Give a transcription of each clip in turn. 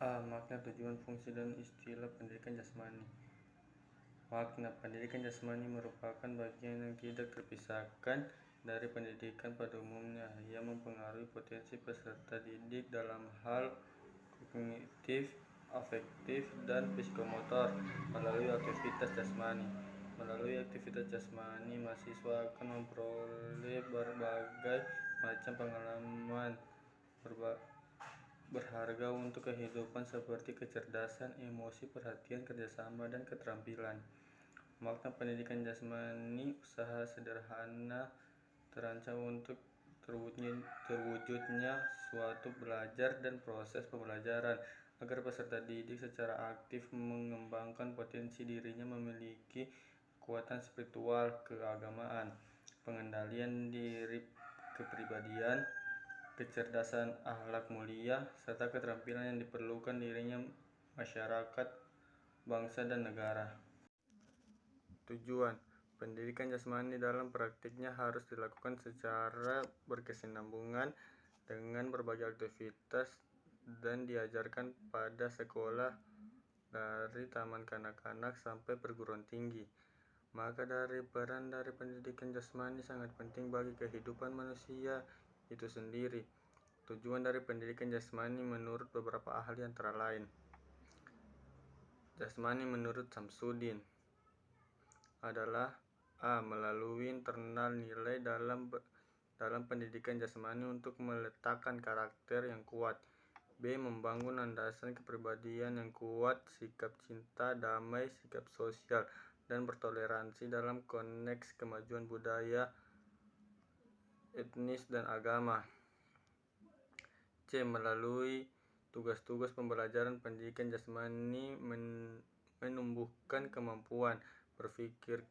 A. Makna, tujuan, fungsi, dan istilah pendidikan jasmani. Makna pendidikan jasmani merupakan bagian yang tidak terpisahkan dari pendidikan pada umumnya. Ia mempengaruhi potensi peserta didik dalam hal kognitif, afektif, dan psikomotor melalui aktivitas jasmani. Melalui aktivitas jasmani, mahasiswa akan memperoleh berbagai macam pengalaman berharga untuk kehidupan seperti kecerdasan, emosi, perhatian, kerjasama, dan keterampilan. Makna pendidikan jasmani, usaha sederhana terancam untuk terwujudnya suatu belajar dan proses pembelajaran agar peserta didik secara aktif mengembangkan potensi dirinya, memiliki kekuatan spiritual, keagamaan, pengendalian diri, kepribadian, kecerdasan, akhlak mulia, serta keterampilan yang diperlukan dirinya masyarakat, bangsa, dan negara. Tujuan pendidikan jasmani dalam praktiknya harus dilakukan secara berkesinambungan dengan berbagai aktivitas dan diajarkan pada sekolah dari taman kanak-kanak sampai perguruan tinggi. Maka peran dari pendidikan jasmani sangat penting bagi kehidupan manusia itu sendiri. Tujuan dari pendidikan jasmani menurut beberapa ahli antara lain: jasmani menurut Samsudin adalah A. Melalui internal nilai dalam pendidikan jasmani untuk meletakkan karakter yang kuat. B. Membangun landasan kepribadian yang kuat, sikap cinta damai, sikap sosial, dan bertoleransi dalam konteks kemajuan budaya, etnis, dan agama. C. Melalui tugas-tugas pembelajaran pendidikan jasmani menumbuhkan kemampuan berpikir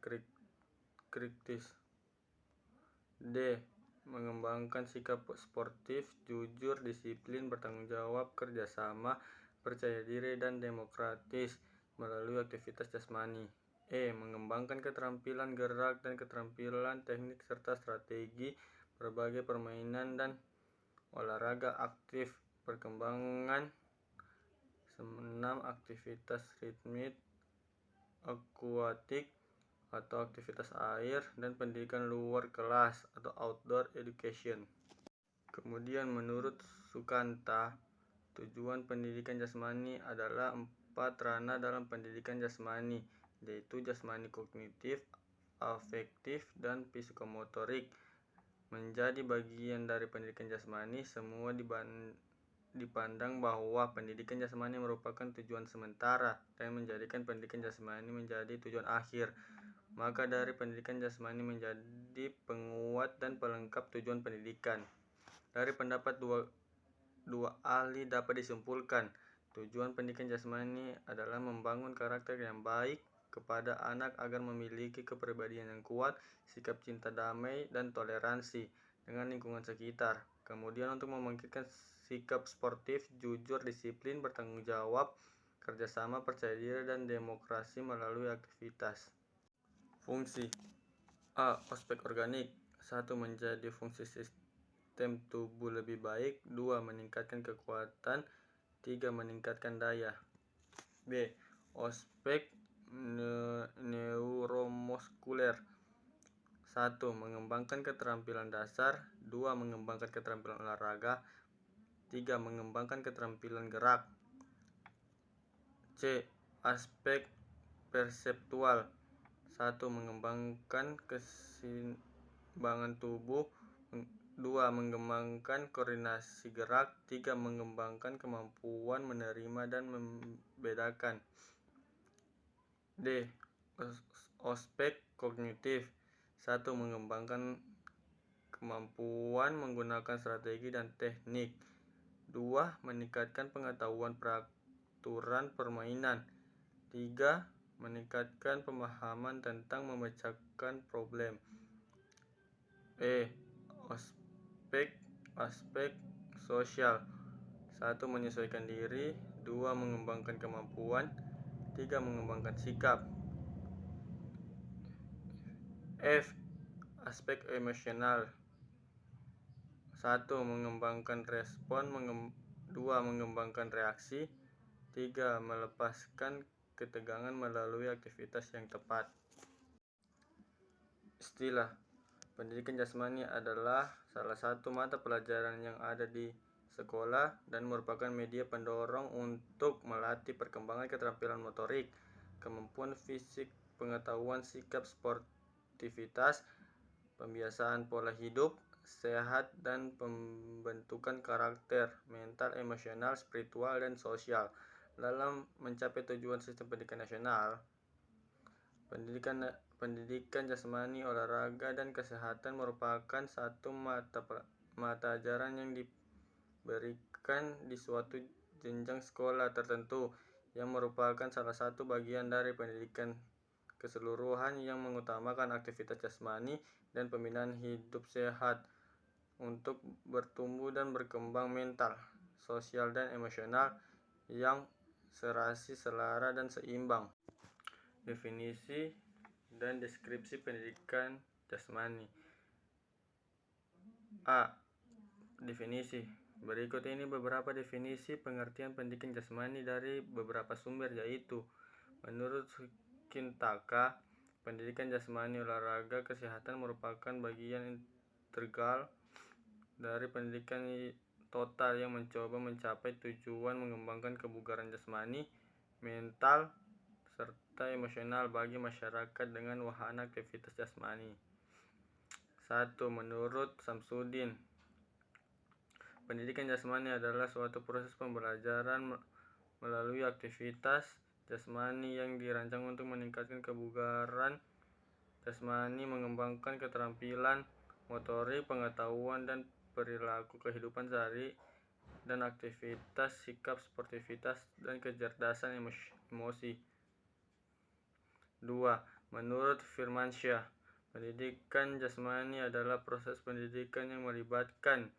kritis. D. Mengembangkan sikap sportif, jujur, disiplin, bertanggung jawab, kerjasama, percaya diri, dan demokratis melalui aktivitas jasmani. E. Mengembangkan keterampilan gerak dan keterampilan teknik serta strategi berbagai permainan dan olahraga aktif, perkembangan 6 aktivitas ritmik, akuatik atau aktivitas air, dan pendidikan luar kelas atau outdoor education. Kemudian menurut Sukanta, tujuan pendidikan jasmani adalah 4 ranah dalam pendidikan jasmani, yaitu jasmani kognitif, afektif, dan psikomotorik. Menjadi bagian dari pendidikan jasmani, semua dipandang bahwa pendidikan jasmani merupakan tujuan sementara dan menjadikan pendidikan jasmani menjadi tujuan akhir. Maka dari pendidikan jasmani menjadi penguat dan pelengkap tujuan pendidikan. Dari pendapat dua ahli dapat disimpulkan, tujuan pendidikan jasmani adalah membangun karakter yang baik kepada anak agar memiliki kepribadian yang kuat, sikap cinta damai, dan toleransi dengan lingkungan sekitar. Kemudian untuk membangkitkan sikap sportif, jujur, disiplin, bertanggung jawab, kerjasama, percaya diri, dan demokrasi melalui aktivitas. Fungsi A. Ospek organik. 1. Menjadi fungsi sistem tubuh lebih baik. 2. Meningkatkan kekuatan. 3. Meningkatkan daya. B. Ospek neuromuskuler. 1. Mengembangkan keterampilan dasar. 2. Mengembangkan keterampilan olahraga. 3. Mengembangkan keterampilan gerak. C. Aspek perseptual. 1. Mengembangkan keseimbangan tubuh. 2. Mengembangkan koordinasi gerak. 3. Mengembangkan kemampuan menerima dan membedakan. D. Ospek kognitif. 1. Mengembangkan kemampuan menggunakan strategi dan teknik. 2. Meningkatkan pengetahuan peraturan permainan. 3. Meningkatkan pemahaman tentang memecahkan problem. E. Aspek sosial. 1. Menyesuaikan diri. 2. Mengembangkan kemampuan. 3. Mengembangkan sikap. F. Aspek emosional. 1. Mengembangkan respon. 2. Mengembangkan reaksi. 3. Melepaskan ketegangan melalui aktivitas yang tepat. Istilah pendidikan jasmani adalah salah satu mata pelajaran yang ada di sekolah dan merupakan media pendorong untuk melatih perkembangan keterampilan motorik, kemampuan fisik, pengetahuan sikap sportivitas, pembiasaan pola hidup sehat, dan pembentukan karakter, mental, emosional, spiritual, dan sosial. Dalam mencapai tujuan sistem pendidikan nasional, pendidikan jasmani, olahraga, dan kesehatan merupakan satu mata ajaran yang diberikan di suatu jenjang sekolah tertentu, yang merupakan salah satu bagian dari pendidikan keseluruhan yang mengutamakan aktivitas jasmani dan pembinaan hidup sehat untuk bertumbuh dan berkembang mental, sosial, dan emosional yang serasi, selara, dan seimbang. Definisi dan deskripsi pendidikan jasmani. A. Definisi. Berikut ini beberapa definisi pengertian pendidikan jasmani dari beberapa sumber, yaitu menurut Kintaka, pendidikan jasmani, olahraga, kesehatan merupakan bagian integral dari pendidikan total yang mencoba mencapai tujuan mengembangkan kebugaran jasmani, mental, serta emosional bagi masyarakat dengan wahana aktivitas jasmani. 1. Menurut Samsudin, pendidikan jasmani adalah suatu proses pembelajaran melalui aktivitas jasmani yang dirancang untuk meningkatkan kebugaran jasmani, mengembangkan keterampilan motorik, pengetahuan, dan perilaku kehidupan sehari, dan aktivitas sikap, sportivitas, dan kecerdasan emosi. 2. Menurut Firmansyah, pendidikan jasmani adalah proses pendidikan yang melibatkan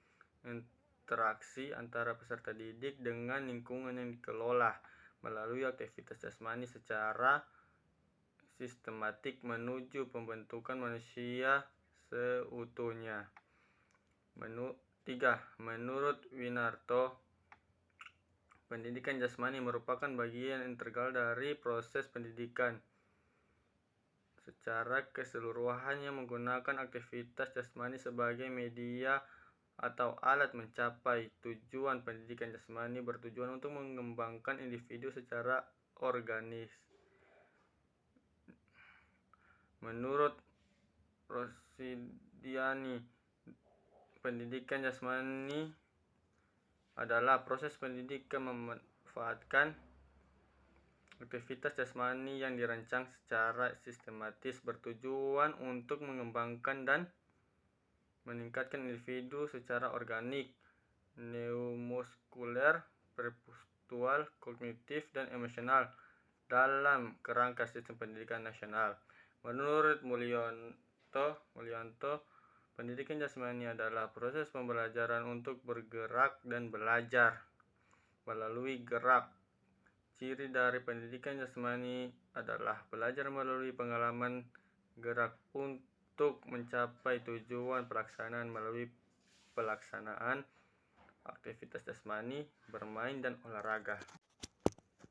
interaksi antara peserta didik dengan lingkungan yang dikelola melalui aktivitas jasmani secara sistematik menuju pembentukan manusia seutuhnya. 3. Menurut Winarto, pendidikan jasmani merupakan bagian integral dari proses pendidikan secara keseluruhan yang menggunakan aktivitas jasmani sebagai media atau alat mencapai tujuan. Pendidikan jasmani bertujuan untuk mengembangkan individu secara organis. Menurut Rosidiani, pendidikan jasmani adalah proses pendidikan memanfaatkan aktivitas jasmani yang dirancang secara sistematis bertujuan untuk mengembangkan dan meningkatkan individu secara organik, neuromuskuler, perceptual, kognitif, dan emosional dalam kerangka sistem pendidikan nasional. Menurut Mulyanto, pendidikan jasmani adalah proses pembelajaran untuk bergerak dan belajar melalui gerak. Ciri dari pendidikan jasmani adalah belajar melalui pengalaman gerak untuk mencapai tujuan pelaksanaan melalui pelaksanaan aktivitas jasmani, bermain, dan olahraga.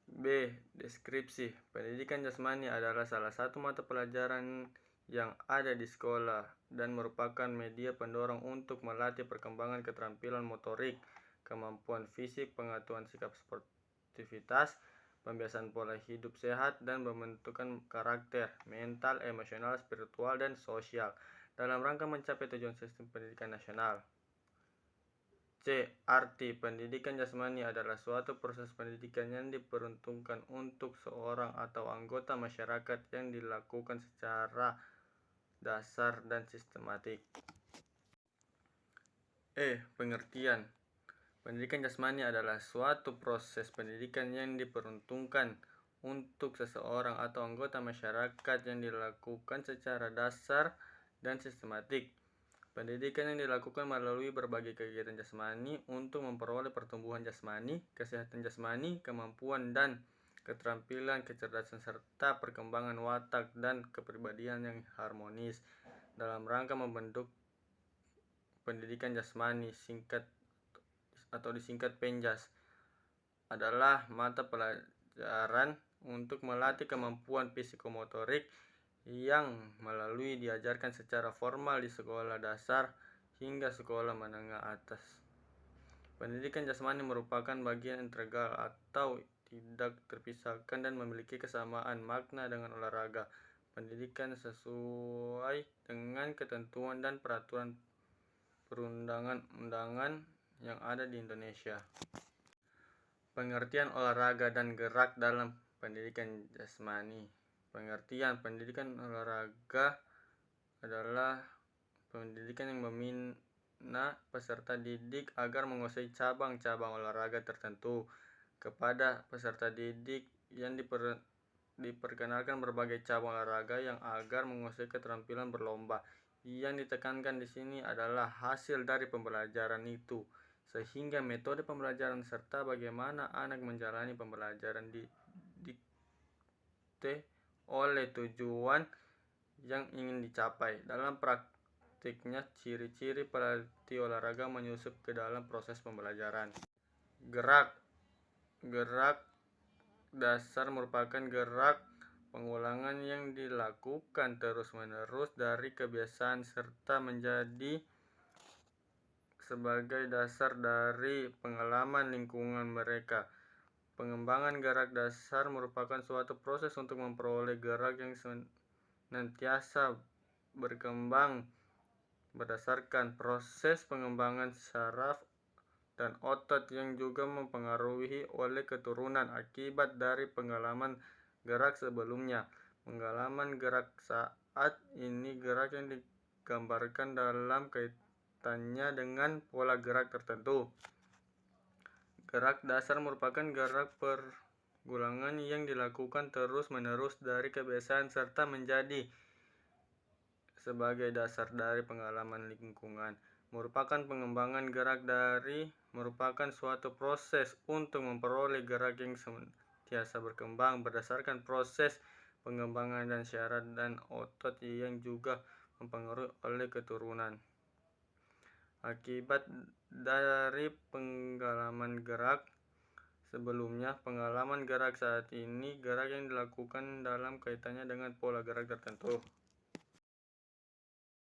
B. Deskripsi. Pendidikan jasmani adalah salah satu mata pelajaran yang ada di sekolah dan merupakan media pendorong untuk melatih perkembangan keterampilan motorik, kemampuan fisik, pengetahuan sikap sportivitas, pembiasaan pola hidup sehat, dan pembentukan karakter, mental, emosional, spiritual, dan sosial dalam rangka mencapai tujuan sistem pendidikan nasional. C. Arti. Pendidikan jasmani adalah suatu proses pendidikan yang diperuntukkan untuk seorang atau anggota masyarakat yang dilakukan secara dasar dan sistematik. Pengertian. Pendidikan jasmani adalah suatu proses pendidikan yang diperuntukkan untuk seseorang atau anggota masyarakat yang dilakukan secara dasar dan sistematik. Pendidikan yang dilakukan melalui berbagai kegiatan jasmani untuk memperoleh pertumbuhan jasmani, kesehatan jasmani, kemampuan dan keterampilan, kecerdasan, serta perkembangan watak dan kepribadian yang harmonis. Dalam rangka membentuk pendidikan jasmani, disingkat PENJAS, adalah mata pelajaran untuk melatih kemampuan psikomotorik yang melalui diajarkan secara formal di sekolah dasar hingga sekolah menengah atas. Pendidikan jasmani merupakan bagian integral atau tidak terpisahkan dan memiliki kesamaan makna dengan olahraga. Pendidikan sesuai dengan ketentuan dan peraturan perundang-undangan yang ada di Indonesia. Pengertian olahraga dan gerak dalam pendidikan jasmani. Pengertian pendidikan olahraga adalah pendidikan yang membina peserta didik agar menguasai cabang-cabang olahraga tertentu. Kepada peserta didik yang diperkenalkan berbagai cabang olahraga yang agar menguasai keterampilan berlomba. Yang ditekankan di sini adalah hasil dari pembelajaran itu, sehingga metode pembelajaran serta bagaimana anak menjalani pembelajaran didikte oleh tujuan yang ingin dicapai. Dalam praktiknya, ciri-ciri pelatih olahraga menyusup ke dalam proses pembelajaran. Gerak dasar merupakan gerak pengulangan yang dilakukan terus-menerus dari kebiasaan serta menjadi sebagai dasar dari pengalaman lingkungan mereka. Pengembangan gerak dasar merupakan suatu proses untuk memperoleh gerak yang senantiasa berkembang berdasarkan proses pengembangan saraf dan otot yang juga mempengaruhi oleh keturunan akibat dari pengalaman gerak sebelumnya. Pengalaman gerak saat ini gerak yang digambarkan dalam kaitannya dengan pola gerak tertentu. Gerak dasar merupakan gerak pergulangan yang dilakukan terus-menerus dari kebiasaan serta menjadi sebagai dasar dari pengalaman lingkungan. Merupakan pengembangan gerak merupakan suatu proses untuk memperoleh gerak yang senantiasa berkembang berdasarkan proses pengembangan dan syarat dan otot yang juga mempengaruhi oleh keturunan. Akibat dari pengalaman gerak sebelumnya, pengalaman gerak saat ini gerak yang dilakukan dalam kaitannya dengan pola gerak tertentu.